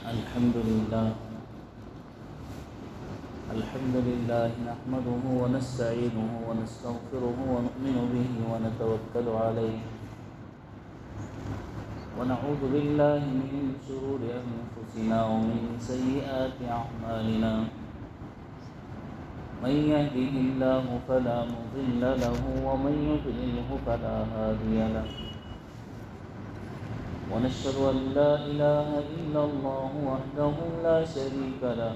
الحمد لله نحمده ونستعينه ونستغفره ونؤمن به ونتوكل عليه ونعوذ بالله من شرور أنفسنا ومن سيئات أعمالنا من يهده الله فلا مضل له ومن يضلله فلا هادي له ونشهد أن لا إله إلا الله وحده لا شريك له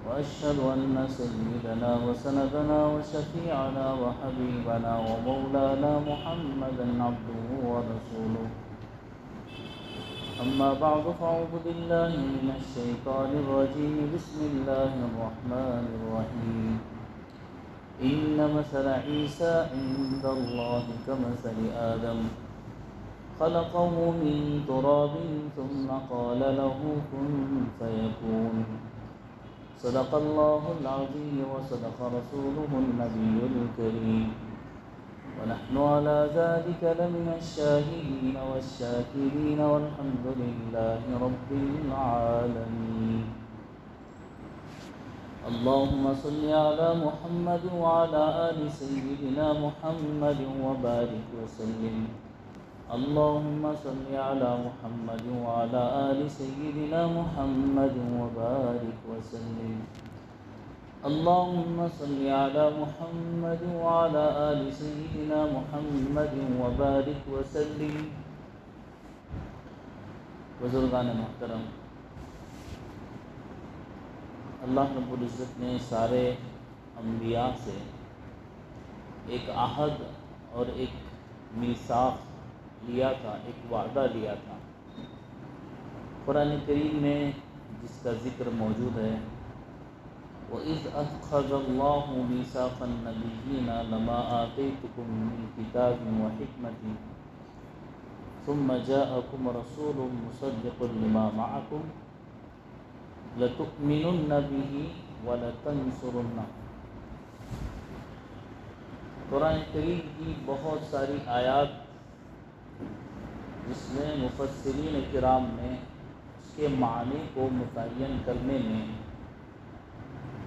وأشهد أن سيدنا وسندنا وشفيعنا وحبيبنا ومولانا محمدا عبده ورسوله أما بعد فأعوذ بالله من الشيطان الرجيم بسم الله الرحمن الرحيم إن مثل عيسى عند الله كمثل آدم خلقه من تراب ثم قال له كن فيكون صدق الله العظيم وصدق رسوله النبي الكريم ونحن على ذلك لمن الشاهدين والشاكرين والحمد لله رب العالمين. اللهم صل على محمد وعلى آل سيدنا محمد وبارك وسلم. اللهم صل على محمد وعلى آل سيدنا محمد وبارك وسلم. اللهم صل على محمد وعلى آل سيدنا محمد وبارك وسلم. بزرگان محترم، اللہ رب العزت نے سارے انبیاء سے ایک عہد اور ایک میثاق لیا تھا، ایک وعدہ لیا تھا. قرآن کریم میں جس کا ذکر موجود ہے، وَإِذْ أَخَذَ اللَّهُ مِيثَاقَ النَّبِيِّينَ لَمَا آتَيْتُكُم مِّن كِتَابٍ وَحِكْمَةٍ ثُمَّ جَاءَكُمْ رَسُولٌ مُصَدِّقٌ لِّمَا مَعَكُمْ لَتُؤْمِنُنَّ بِهِ وَلَتَنصُرُنَّهُ. قرآن کریم کی بہت ساری آیات جس میں مفسرین کرام نے اس کے معنی کو متعین کرنے میں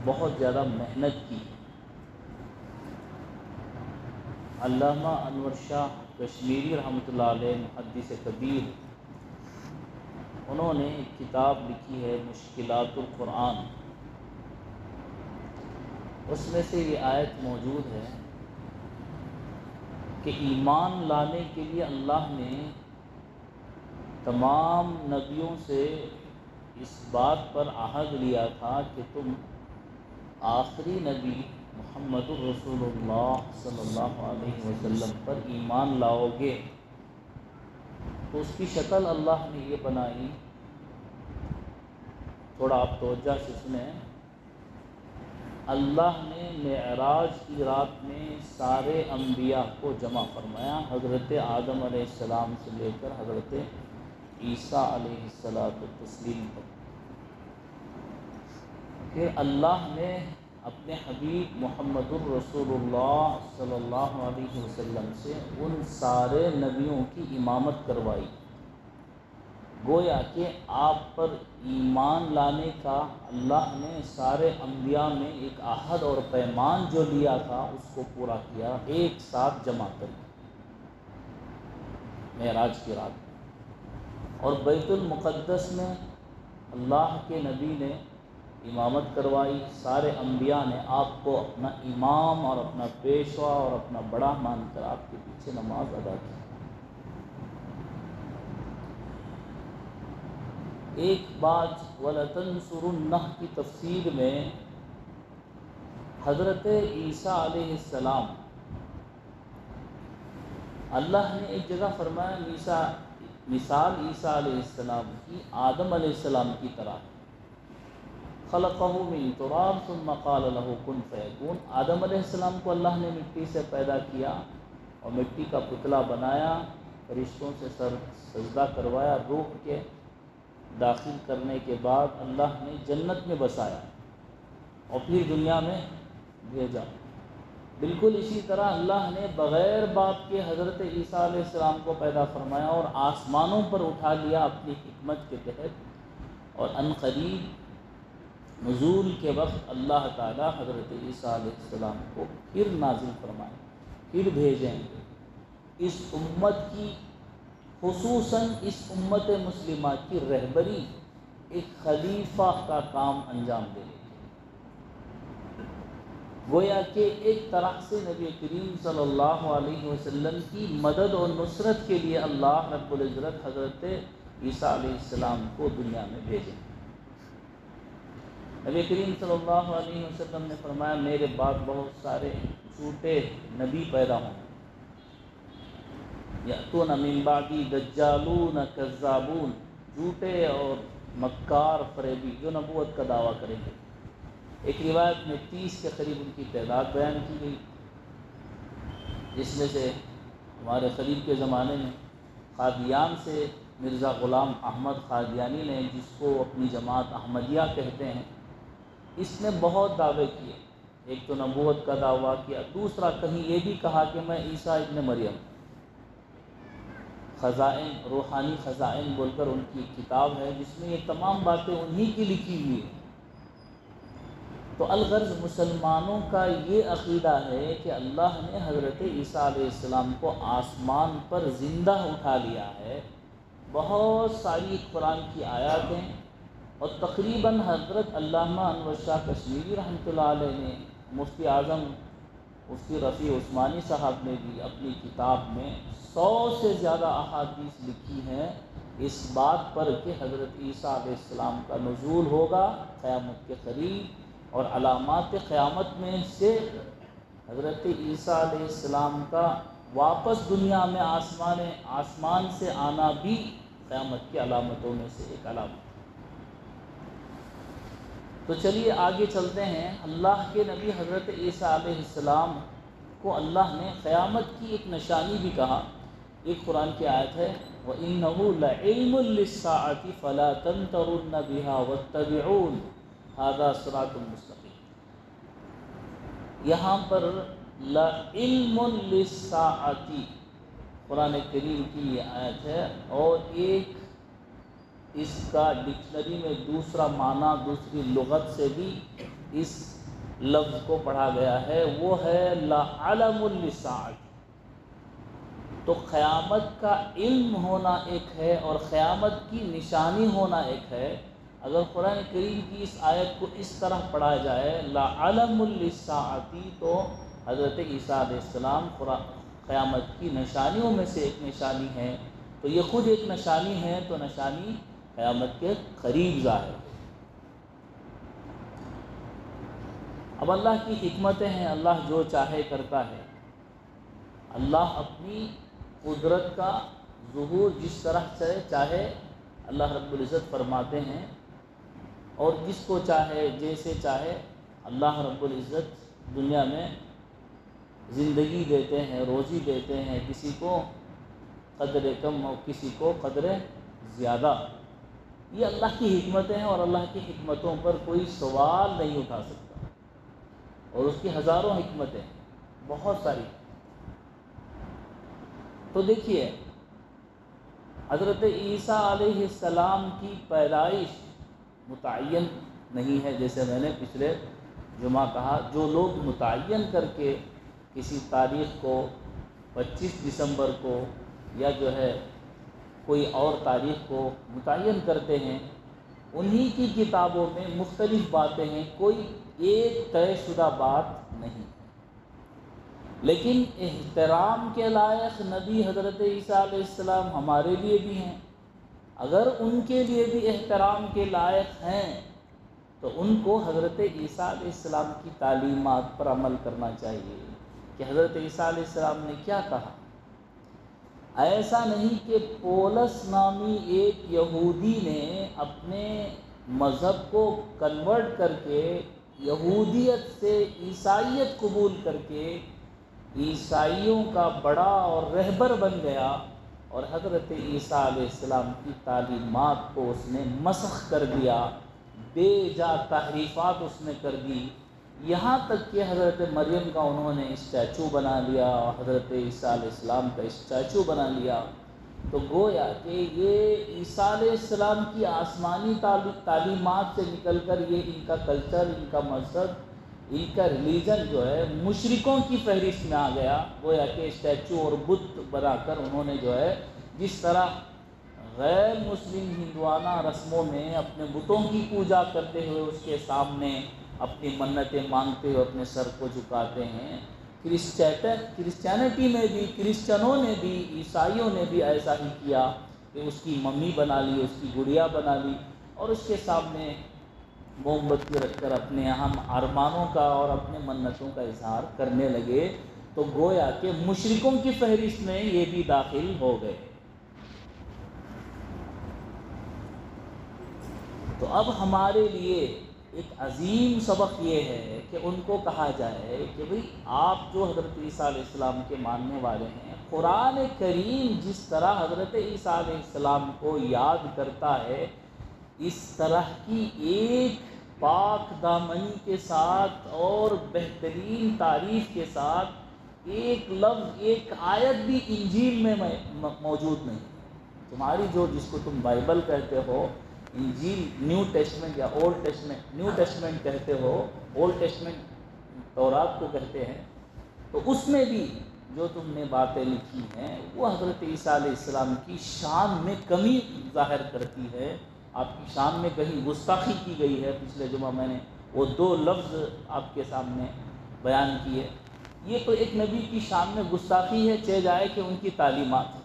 بہت زیادہ محنت کی. علامہ انور شاہ کشمیری رحمۃ اللہ علیہ محدث کبیر، انہوں نے ایک کتاب لکھی ہے مشکلات القرآن. اس میں سے یہ آیت موجود ہے کہ ایمان لانے کے لیے اللہ نے تمام نبیوں سے اس بات پر عہد لیا تھا کہ تم آخری نبی محمد الرسول اللہ صلی اللہ علیہ وسلم پر ایمان لاؤ گے. تو اس کی شکل اللہ نے یہ بنائی، تھوڑا آپ توجہ سے سنیں. اللہ نے معراج کی رات میں سارے انبیاء کو جمع فرمایا، حضرت آدم علیہ السلام سے لے کر حضرت عیسیٰ علیہ السلام پر. پھر اللہ نے اپنے حبیب محمد الرسول اللہ صلی اللہ علیہ وسلم سے ان سارے نبیوں کی امامت کروائی. گویا کہ آپ پر ایمان لانے کا اللہ نے سارے انبیاء میں ایک عہد اور پیمان جو لیا تھا اس کو پورا کیا، ایک ساتھ جمع کر معراج کی رات. اور بیت المقدس میں اللہ کے نبی نے امامت کروائی، سارے انبیاء نے آپ کو اپنا امام اور اپنا پیشوا اور اپنا بڑا مان کر آپ کے پیچھے نماز ادا کی. ایک بات وَلَتَنْصُرُنَّهُ کی تفسیر میں حضرت عیسیٰ علیہ السلام، اللہ نے ایک جگہ فرمایا مثال عیسیٰ علیہ السلام کی آدم علیہ السلام کی طرح. خلقہ من تراب ثم قال له کن فیکون. آدم علیہ السلام کو اللہ نے مٹی سے پیدا کیا اور مٹی کا پتلا بنایا، فرشتوں سے سجدہ کروایا، روح کے داخل کرنے کے بعد اللہ نے جنت میں بسایا اور پھر دنیا میں بھیجا. بالکل اسی طرح اللہ نے بغیر باپ کے حضرت عیسیٰ علیہ السلام کو پیدا فرمایا اور آسمانوں پر اٹھا لیا اپنی حکمت کے تحت اور ان قریب نزول کے وقت اللہ تعالیٰ حضرت عیسیٰ علیہ السلام کو پھر نازل فرمائیں، پھر بھیجیں، اس امت کی خصوصاً اس امت مسلمہ کی رہبری ایک خلیفہ کا کام انجام دے گی۔ گویا کہ ایک طرح سے نبی کریم صلی اللہ علیہ وسلم کی مدد اور نصرت کے لیے اللہ رب العزت حضرت عیسیٰ علیہ السلام کو دنیا میں بھیجے۔ نبی کریم صلی اللہ علیہ وسلم نے فرمایا میرے بعد بہت سارے جھوٹے نبی پیدا ہوں، یأتون من بعدی دجالون کذابون، جھوٹے اور مکار فریبی جو نبوت کا دعویٰ کریں گے۔ ایک روایت میں 30 کے قریب ان کی تعداد بیان کی گئی، جس میں سے ہمارے قریب کے زمانے میں قادیان سے مرزا غلام احمد قادیانی نے، جس کو اپنی جماعت احمدیہ کہتے ہیں، اس نے بہت دعوے کیے۔ ایک تو نبوت کا دعویٰ کیا، دوسرا کہیں یہ بھی کہا کہ میں عیسیٰ ابن مریم، خزائن روحانی خزائن بول کر ان کی ایک کتاب ہے جس میں یہ تمام باتیں انہی کی لکھی ہوئی ہیں۔ تو الغرض مسلمانوں کا یہ عقیدہ ہے کہ اللہ نے حضرت عیسیٰ علیہ السلام کو آسمان پر زندہ اٹھا لیا ہے۔ بہت ساری قرآن کی آیات ہیں، اور تقریباً حضرت علامہ انور شاہ کشمیری رحمۃ اللہ علیہ نے، مفتی اعظم مفتی رفیع عثمانی صاحب نے بھی اپنی کتاب میں 100 سے زیادہ احادیث لکھی ہیں اس بات پر کہ حضرت عیسیٰ علیہ السلام کا نزول ہوگا قیامت کے قریب، اور علامات قیامت میں سے حضرت عیسیٰ علیہ السلام کا واپس دنیا میں آسمان سے آنا بھی قیامت کی علامتوں میں سے ایک علامت۔ تو چلیے آگے چلتے ہیں۔ اللہ کے نبی حضرت عیسیٰ علیہ السلام کو اللہ نے قیامت کی ایک نشانی بھی کہا۔ ایک قرآن کی آیت ہے وَإِنَّهُ لَعِلْمٌ لِلسَّاعَةِ فَلَا تَمْتَرُنَّ بِهَا وَاتَّبِعُونِ هَذَا صِرَاطٌ مُسْتَقِيمٌ۔ یہاں پر لَعِلْمٌ لِلسَّاعَةِ قرآن کریم کی یہ آیت ہے، اور ایک اس کا ڈکشنری میں دوسرا معنی دوسری لغت سے بھی اس لفظ کو پڑھا گیا ہے، وہ ہے لَعَلَمٌ لِلسَّاعَةِ۔ تو قیامت کا علم ہونا ایک ہے اور قیامت کی نشانی ہونا ایک ہے۔ اگر قرآن کریم کی اس آیت کو اس طرح پڑھا جائے لَعَلَمٌ لِلسَّاعَةِ، تو حضرت عیسیٰ علیہ السلام قیامت کی نشانیوں میں سے ایک نشانی ہے، تو یہ خود ایک نشانی ہے، تو نشانی قیامت کے قریب ظاہر۔ اب اللہ کی حکمتیں ہیں، اللہ جو چاہے کرتا ہے۔ اللہ اپنی قدرت کا ظہور جس طرح سے چاہے اللہ رب العزت فرماتے ہیں، اور جس کو چاہے جیسے چاہے اللہ رب العزت دنیا میں زندگی دیتے ہیں، روزی دیتے ہیں، کسی کو قدر کم اور کسی کو قدر زیادہ۔ یہ اللہ کی حکمتیں ہیں، اور اللہ کی حکمتوں پر کوئی سوال نہیں اٹھا سکتا، اور اس کی ہزاروں حکمتیں ہیں، بہت ساری۔ تو دیکھیے حضرت عیسیٰ علیہ السلام کی پیدائش متعین نہیں ہے، جیسے میں نے پچھلے جمعہ کہا، جو لوگ متعین کر کے کسی تاریخ کو 25 دسمبر کو یا جو ہے کوئی اور تاریخ کو متعین کرتے ہیں، انہی کی کتابوں میں مختلف باتیں ہیں، کوئی ایک طے شدہ بات نہیں۔ لیکن احترام کے لائق نبی حضرت عیسیٰ علیہ السلام ہمارے لیے بھی ہیں۔ اگر ان کے لیے بھی احترام کے لائق ہیں تو ان کو حضرت عیسیٰ علیہ السلام کی تعلیمات پر عمل کرنا چاہیے کہ حضرت عیسیٰ علیہ السلام نے کیا کہا۔ ایسا نہیں کہ پولس نامی ایک یہودی نے اپنے مذہب کو کنورٹ کر کے یہودیت سے عیسائیت قبول کر کے عیسائیوں کا بڑا اور رہبر بن گیا، اور حضرت عیسیٰ علیہ السلام کی تعلیمات کو اس نے مسخ کر دیا، بے جا تحریفات اس نے کر دی، یہاں تک کہ حضرت مریم کا انہوں نے اسٹیچو بنا لیا، حضرت عیسیٰ علیہ السلام کا اسٹیچو بنا لیا۔ تو گویا کہ یہ عیسیٰ علیہ السلام کی آسمانی تعلیمات سے نکل کر یہ ان کا کلچر، ان کا مذہب، ان کا ریلیجن جو ہے مشرکوں کی فہرست میں آ گیا۔ گویا کہ اسٹیچو اور بت بنا کر انہوں نے جو ہے جس طرح غیر مسلم ہندوانہ رسموں میں اپنے بتوں کی پوجا کرتے ہوئے اس کے سامنے اپنی منتیں مانگتے ہوئے اپنے سر کو جھکاتے ہیں، کرسچینٹی میں بھی، کرسچنوں نے بھی، عیسائیوں نے بھی ایسا ہی کیا کہ اس کی ممی بنا لی، اس کی گڑیا بنا لی اور اس کے سامنے موم بتی رکھ کر اپنے اہم ارمانوں کا اور اپنے منتوں کا اظہار کرنے لگے۔ تو گویا کہ مشرکوں کی فہرست میں یہ بھی داخل ہو گئے۔ تو اب ہمارے لیے ایک عظیم سبق یہ ہے کہ ان کو کہا جائے کہ بھئی آپ جو حضرت عیسیٰ علیہ السلام کے ماننے والے ہیں، قرآن کریم جس طرح حضرت عیسیٰ علیہ السلام کو یاد کرتا ہے، اس طرح کی ایک پاک دامنی کے ساتھ اور بہترین تعریف کے ساتھ ایک لفظ، ایک آیت بھی انجیل میں موجود نہیں۔ تمہاری جو جس کو تم بائبل کہتے ہو، انجیل نیو ٹیسٹمنٹ یا اولڈ ٹیسٹمنٹ، نیو ٹیسٹمنٹ کہتے ہو، اولڈ ٹیسٹمنٹ تورات کو کہتے ہیں، تو اس میں بھی جو تم نے باتیں لکھی ہیں وہ حضرت عیسیٰ علیہ السلام کی شان میں کمی ظاہر کرتی ہے، آپ کی شان میں کہیں گستاخی کی گئی ہے۔ پچھلے جمعہ میں نے وہ 2 لفظ آپ کے سامنے بیان کیے۔ یہ تو ایک نبی کی شان میں گستاخی ہے، چہ جائے کہ ان کی تعلیمات۔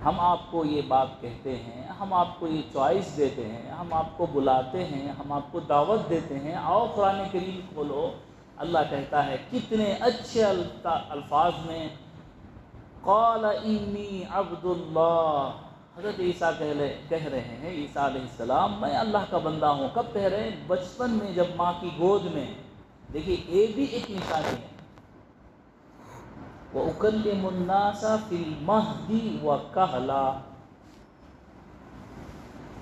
ہم آپ کو یہ بات کہتے ہیں، ہم آپ کو یہ چوائس دیتے ہیں، ہم آپ کو بلاتے ہیں، ہم آپ کو دعوت دیتے ہیں، آؤ قرآن کریم کھولو۔ اللہ کہتا ہے کتنے اچھے الفاظ میں، قال انی عبد اللہ، حضرت عیسیٰ کہہ رہے ہیں، عیسیٰ علیہ السلام میں اللہ کا بندہ ہوں۔ کب کہہ رہے ہیں؟ بچپن میں، جب ماں کی گود میں۔ دیکھیے یہ بھی ایک نشانی ہے۔ وَأُكَلِّمُ النَّاسَ فِي الْمَهْدِ وَكَهْلًا،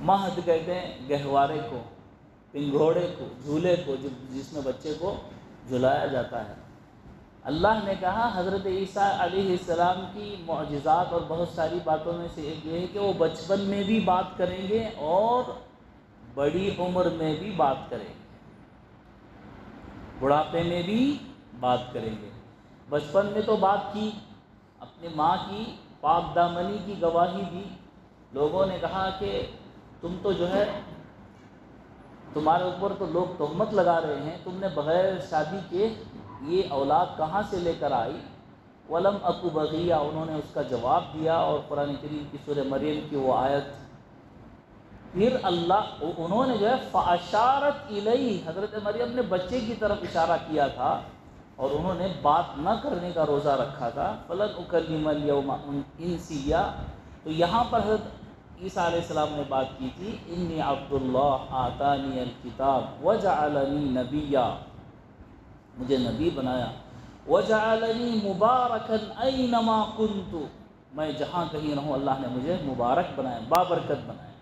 مہد کہتے ہیں گہوارے کو، پنگھوڑے کو، جھولے کو، جس میں بچے کو جھلایا جاتا ہے۔ اللہ نے کہا حضرت عیسیٰ علیہ السلام کی معجزات اور بہت ساری باتوں میں سے ایک یہ ہے کہ وہ بچپن میں بھی بات کریں گے اور بڑی عمر میں بھی بات کریں گے، بڑھاپے میں بھی بات کریں گے۔ بچپن میں تو بات کی، اپنی ماں کی پاک دامنی کی گواہی دی۔ لوگوں نے کہا کہ تم تو جو ہے، تمہارے اوپر تو لوگ تہمت لگا رہے ہیں، تم نے بغیر شادی کے یہ اولاد کہاں سے لے کر آئی؟ وَلَمْ أَكُ بَغِيًّا، انہوں نے اس کا جواب دیا اور قرآن کریم کی سورہ مریم کی وہ آیت۔ پھر انہوں نے جو ہے فَأَشَارَتْ إِلَيْهِ، حضرت مریم نے بچے کی طرف اشارہ کیا تھا اور انہوں نے بات نہ کرنے کا روزہ رکھا تھا۔ فَلَنْ أُكَلِّمَ الْيَوْمَ إِنسِيًّا، تو یہاں پر حضرت عیسیٰ علیہ السلام نے بات کی تھی، انی عبد اللہ آتانی الکتاب وجعلنی نبیا، مجھے نبی بنایا، وجعلنی مبارکا اینما کنت، میں جہاں کہیں رہوں اللہ نے مجھے مبارک بنایا، بابرکت بنایا۔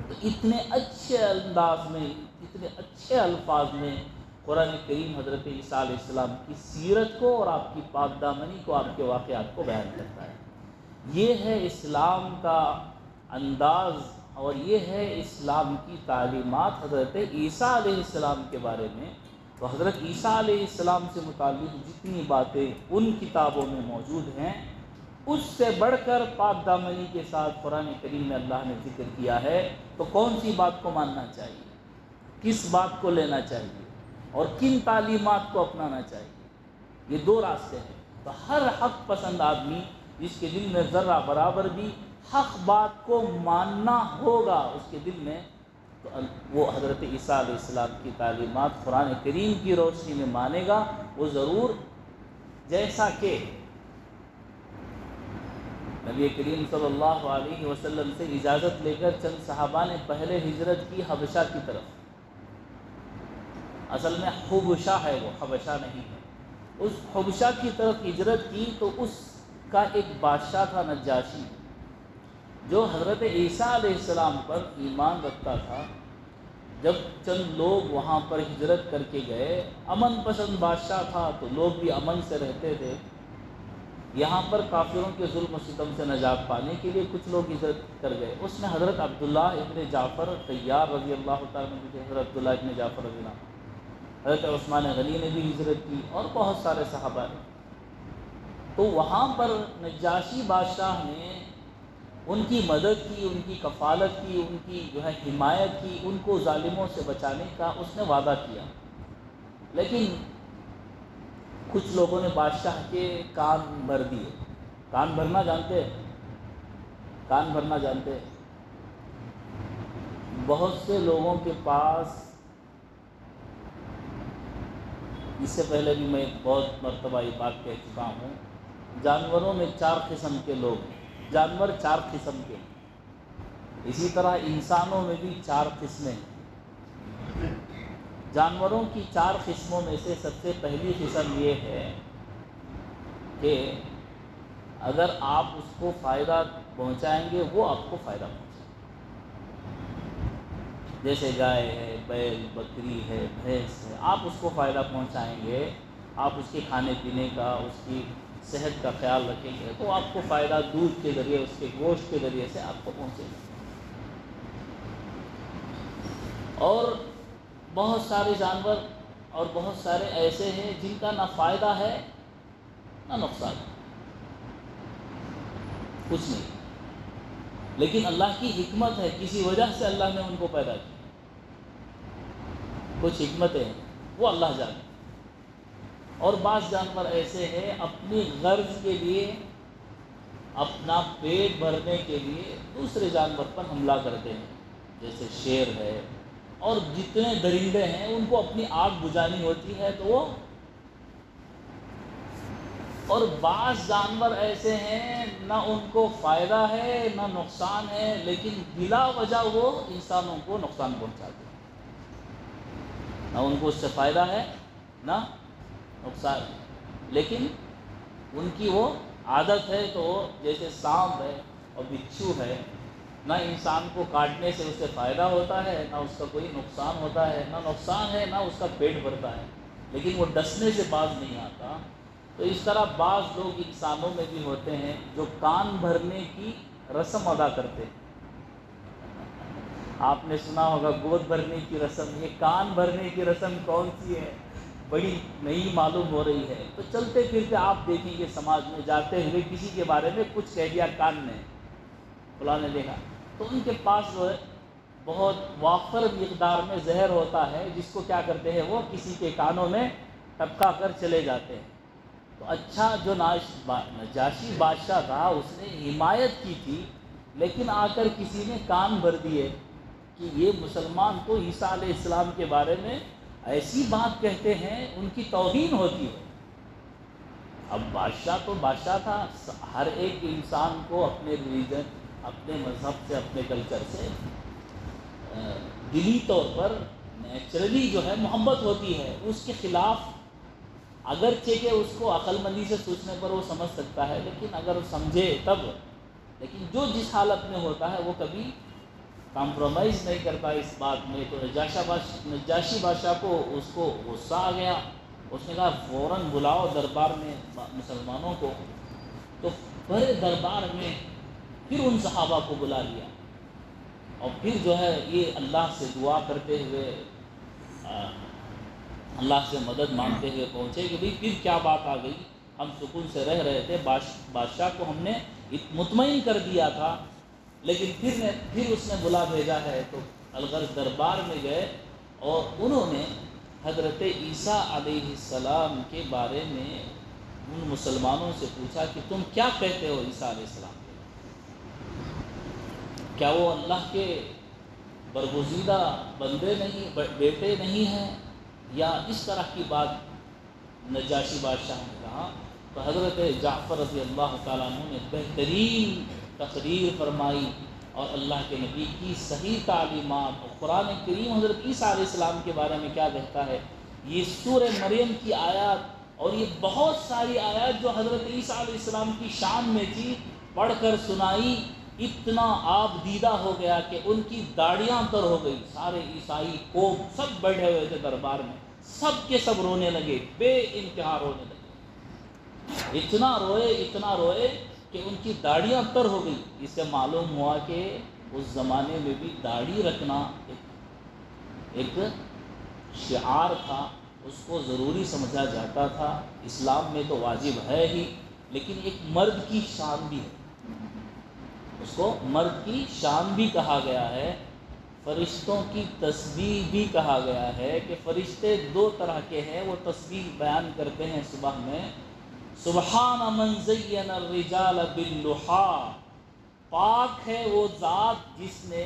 تو اتنے اچھے انداز میں، اتنے اچھے الفاظ میں قرآن کریم حضرت عیسیٰ علیہ السلام کی سیرت کو اور آپ کی پاک دامنی کو، آپ کے واقعات کو بیان کرتا ہے۔ یہ ہے اسلام کا انداز اور یہ ہے اسلام کی تعلیمات حضرت عیسیٰ علیہ السلام کے بارے میں۔ تو حضرت عیسیٰ علیہ السلام سے متعلق جتنی باتیں ان کتابوں میں موجود ہیں، اس سے بڑھ کر پاک دامنی کے ساتھ قرآن کریم میں اللہ نے ذکر کیا ہے۔ تو کون سی بات کو ماننا چاہیے، کس بات کو لینا چاہیے اور کن تعلیمات کو اپنانا چاہیے؟ یہ 2 راستے ہیں۔ تو ہر حق پسند آدمی جس کے دل میں ذرہ برابر بھی حق بات کو ماننا ہوگا اس کے دل میں، تو وہ حضرت عیسیٰ علیہ السلام کی تعلیمات قرآن کریم کی روشنی میں مانے گا۔ وہ ضرور، جیسا کہ نبی کریم صلی اللہ علیہ وسلم سے اجازت لے کر چند صحابہ نے پہلے ہجرت کی حبشہ کی طرف، اصل میں حبشہ ہے، وہ حبشہ نہیں ہے، اس حبشہ کی طرف ہجرت کی، تو اس کا ایک بادشاہ تھا نجاشی، جو حضرت عیسیٰ علیہ السلام پر ایمان رکھتا تھا۔ جب چند لوگ وہاں پر ہجرت کر کے گئے، امن پسند بادشاہ تھا تو لوگ بھی امن سے رہتے تھے، یہاں پر کافروں کے ظلم و ستم سے نجات پانے کے لیے کچھ لوگ ہجرت کر گئے۔ اس میں حضرت عبداللہ ابن جعفر طیار رضی اللہ تعالیٰ عنہ تھے، حضرت عبداللہ ابن جعفر رضی اللہ عنہ، حضرت عثمان غنی نے بھی ہجرت کی اور بہت سارے صحابہ نے۔ تو وہاں پر نجاشی بادشاہ نے ان کی مدد کی، ان کی کفالت کی، ان کی جو ہے حمایت کی، ان کو ظالموں سے بچانے کا اس نے وعدہ کیا۔ لیکن کچھ لوگوں نے بادشاہ کے کان بھر دیے۔ کان بھرنا جانتے ہیں؟ کان بھرنا جانتے ہیں؟ بہت سے لوگوں کے پاس، اس سے پہلے بھی میں بہت مرتبہ یہ بات کہہ چکا ہوں، جانوروں میں 4 قسم کے لوگ ہیں، جانور 4 قسم کے ہیں، اسی طرح انسانوں میں بھی 4 قسمیں ہیں۔ جانوروں کی 4 قسموں میں سے سب سے پہلی قسم یہ ہے کہ اگر آپ اس کو فائدہ پہنچائیں گے وہ آپ کو فائدہ پہنچائیں گے۔ جیسے گائے ہے، بیل، بکری ہے، بھینس ہے، آپ اس کو فائدہ پہنچائیں گے، آپ اس کے کھانے پینے کا، اس کی صحت کا خیال رکھیں گے تو آپ کو فائدہ دودھ کے ذریعے، اس کے گوشت کے ذریعے سے آپ کو پہنچے گا۔ اور بہت سارے جانور اور بہت سارے ایسے ہیں جن کا نہ فائدہ ہے نہ نقصان ہے، کچھ نہیں، لیکن اللہ کی حکمت ہے، کسی وجہ سے اللہ نے ان کو پیدا کیا، کچھ حکمتیں ہیں وہ اللہ جانے۔ اور بعض جانور ایسے ہیں اپنی غرض کے لیے، اپنا پیٹ بھرنے کے لیے دوسرے جانور پر حملہ کرتے ہیں، جیسے شیر ہے، اور جتنے درندے ہیں ان کو اپنی آگ بجھانی ہوتی ہے تو وہ، اور بعض جانور ایسے ہیں نہ ان کو فائدہ ہے نہ نقصان ہے، لیکن بلا وجہ وہ انسانوں کو نقصان پہنچاتے ہیں، نہ ان کو اس سے فائدہ ہے نہ نقصان، لیکن ان کی وہ عادت ہے، تو جیسے سانپ ہے اور بچھو ہے، نہ انسان کو کاٹنے سے اس سے فائدہ ہوتا ہے نہ اس کا کوئی نقصان ہوتا ہے، نہ نقصان ہے نہ اس کا پیٹ بھرتا ہے، لیکن وہ ڈسنے سے باز نہیں آتا۔ تو اس طرح بعض لوگ انسانوں میں بھی ہوتے ہیں جو کان بھرنے کی رسم ادا کرتے ہیں۔ آپ نے سنا ہوگا گود بھرنے کی رسم، یہ کان بھرنے کی رسم کون سی ہے؟ بڑی نئی معلوم ہو رہی ہے۔ تو چلتے پھرتے آپ دیکھیں گے سماج میں جاتے ہوئے کسی کے بارے میں کچھ کہہ دیا کان نے، فلاں نے دیکھا، تو ان کے پاس جو ہے بہت وافر مقدار میں زہر ہوتا ہے، جس کو کیا کرتے ہیں وہ کسی کے کانوں میں ٹپکا کر چلے جاتے ہیں۔ تو اچھا جو نجاشی بادشاہ تھا اس نے حمایت کی تھی، لیکن آ کر کسی نے کان بھر دیے کہ یہ مسلمان تو عیسیٰ علیہ السلام کے بارے میں ایسی بات کہتے ہیں، ان کی توہین ہوتی ہے۔ اب بادشاہ تو بادشاہ تھا، ہر ایک انسان کو اپنے ریلیجن، اپنے مذہب سے، اپنے کلچر سے دلی طور پر نیچرلی جو ہے محبت ہوتی ہے، اس کے خلاف اگرچہ کہ اس کو عقل مندی سے سوچنے پر وہ سمجھ سکتا ہے، لیکن اگر سمجھے تب، لیکن جو جس حالت میں ہوتا ہے وہ کبھی کمپرومائز نہیں کرتا اس بات میں۔ تو نجاشی بادشاہ کو اس کو غصہ آ گیا، اس نے کہا فوراً بلاؤ دربار میں مسلمانوں کو۔ تو بڑے دربار میں پھر ان صحابہ کو بلا لیا، اور پھر جو ہے یہ اللہ سے دعا کرتے ہوئے، اللہ سے مدد مانگتے ہوئے پہنچے کہ بھئی پھر کیا بات آ گئی، ہم سکون سے رہ رہے تھے، بادشاہ کو ہم نے مطمئن کر دیا تھا، لیکن پھر اس نے بلا بھیجا ہے۔ تو الغرض دربار میں گئے اور انہوں نے حضرت عیسیٰ علیہ السلام کے بارے میں ان مسلمانوں سے پوچھا کہ تم کیا کہتے ہو عیسیٰ علیہ السلام کے، کیا وہ اللہ کے برگزیدہ بندے نہیں، بیٹے نہیں ہیں، یا اس طرح کی بات نجاشی بادشاہ نے کہا۔ تو حضرت جعفر رضی اللہ تعالیٰ عنہ نے بہترین تقریر فرمائی، اور اللہ کے نبی کی صحیح تعلیمات، اور قرآن کریم حضرت عیسیٰ علیہ السلام کے بارے میں کیا کہتا ہے، یہ سورہ مریم کی آیات اور یہ بہت ساری آیات جو حضرت عیسیٰ علیہ السلام کی شان میں تھی، پڑھ کر سنائی، اتنا آپ دیدہ ہو گیا کہ ان کی داڑیاں تر ہو گئی۔ سارے عیسائی قوم سب بیٹھے ہوئے تھے دربار میں، سب کے سب رونے لگے، بے انتہا رونے لگے۔ اتنا روئے کہ ان کی داڑیاں تر ہو گئی۔ اس سے معلوم ہوا کہ اس زمانے میں بھی داڑھی رکھنا ایک شعار تھا، اس کو ضروری سمجھا جاتا تھا۔ اسلام میں تو واجب ہے ہی، لیکن ایک مرد کی شان بھی ہے، اس کو مرد کی شان بھی کہا گیا ہے۔ فرشتوں کی تسبیح بھی کہا گیا ہے کہ فرشتے دو طرح کے ہیں، وہ تسبیح بیان کرتے ہیں صبح میں، سبحان من زین الرجال باللحیٰ، پاک ہے وہ ذات جس نے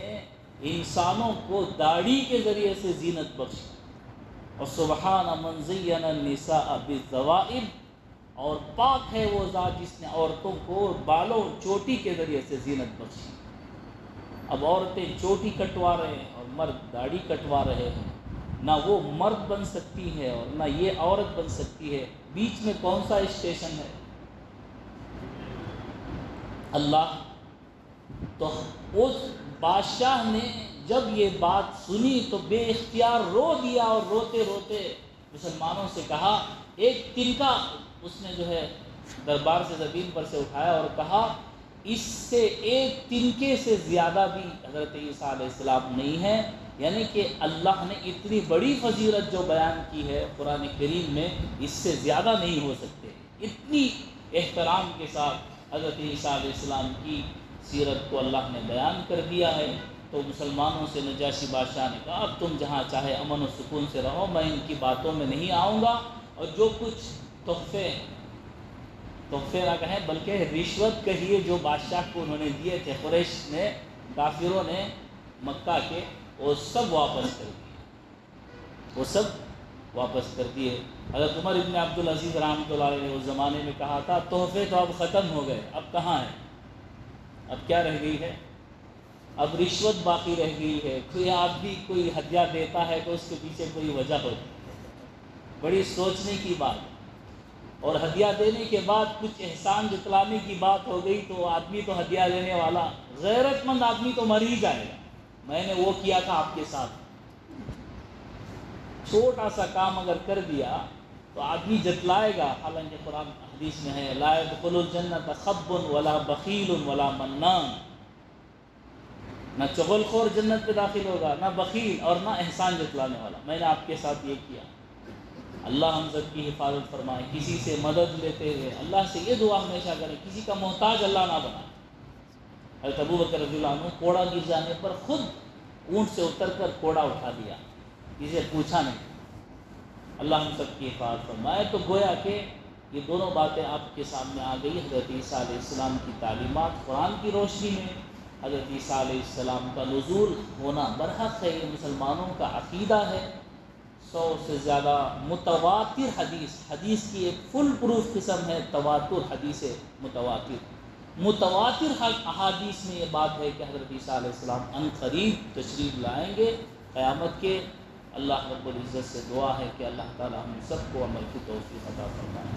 انسانوں کو داڑھی کے ذریعے سے زینت بخشی، اور سبحان من زین النساء بالذوائب، اور پاک ہے وہ ذات جس نے عورتوں کو بالوں چوٹی کے ذریعے سے زینت بخشی۔ اب عورتیں چوٹی کٹوا رہے ہیں اور مرد داڑھی کٹوا رہے ہیں، نہ وہ مرد بن سکتی ہے اور نہ یہ عورت بن سکتی ہے، بیچ میں کون سا اسٹیشن ہے؟ اللہ۔ تو اس بادشاہ نے جب یہ بات سنی تو بے اختیار رو دیا، اور روتے روتے مسلمانوں سے کہا، ایک تنکا اس نے جو ہے دربار سے زمین پر سے اٹھایا اور کہا، اس سے ایک تنکے سے زیادہ بھی حضرت عیسیٰ علیہ السلام نہیں ہے، یعنی کہ اللہ نے اتنی بڑی فضیلت جو بیان کی ہے قرآن کریم میں، اس سے زیادہ نہیں ہو سکتے۔ اتنی احترام کے ساتھ حضرت عیسیٰ علیہ السلام کی سیرت کو اللہ نے بیان کر دیا ہے۔ تو مسلمانوں سے نجاشی بادشاہ نے کہا، اب تم جہاں چاہے امن و سکون سے رہو، میں ان کی باتوں میں نہیں آؤں گا، اور جو کچھ تحفے نہ کہیں بلکہ رشوت کہیے جو بادشاہ کو انہوں نے دیے تھے، قریش نے، کافروں نے مکہ کے، وہ سب واپس کر دیے۔ حضرت عمر ابن عبدالعزیز رحمۃ اللہ علیہ نے اس زمانے میں کہا تھا، تحفے تو اب ختم ہو گئے، اب کہاں ہیں؟ اب کیا رہ گئی ہے؟ اب رشوت باقی رہ گئی ہے۔ کوئی آدمی کوئی ہدیہ دیتا ہے تو اس کے پیچھے کوئی وجہ ہوتی ہے، بڑی سوچنے کی بات۔ اور ہدیہ دینے کے بعد کچھ احسان جتلانے کی بات ہو گئی تو آدمی تو ہدیہ لینے والا غیرت مند آدمی تو مر ہی جائے گا، میں نے وہ کیا تھا آپ کے ساتھ۔ چھوٹا سا کام اگر کر دیا تو آدمی جتلائے گا، حالانکہ قرآن حدیث میں ہے، لا يدخل الجنۃ خب ولا بخیل ولا منان، نہ چغل خور جنت میں داخل ہوگا، نہ بخیل اور نہ احسان جتلانے والا۔ میں نے آپ کے ساتھ یہ کیا، اللہ ہم سب کی حفاظت فرمائے۔ کسی سے مدد لیتے ہوئے اللہ سے یہ دعا ہمیشہ کریں، کسی کا محتاج اللہ نہ بنائے۔ حضرت ابو بکر رضی اللہ عنہ کوڑا گر جانے پر خود اونٹ سے اتر کر کوڑا اٹھا دیا، کسی سے پوچھا نہیں۔ اللہ ہم سب کی حفاظت فرمائے۔ تو گویا کہ یہ دونوں باتیں آپ کے سامنے آ گئی، حضرت عیسیٰ علیہ السلام کی تعلیمات قرآن کی روشنی میں، حضرت عیسیٰ علیہ السلام کا نزول ہونا برحق ہے، یہ مسلمانوں کا عقیدہ ہے۔ 100 سے زیادہ متواتر حدیث کی ایک فل پروف قسم ہے تواتر، حدیث متواتر احادیث میں یہ بات ہے کہ حضرت عیسیٰ علیہ السلام عنقریب تشریف لائیں گے قیامت کے۔ اللہ رب العزت سے دعا ہے کہ اللہ تعالی ہم سب کو عمل کی توفیق عطا فرمائے۔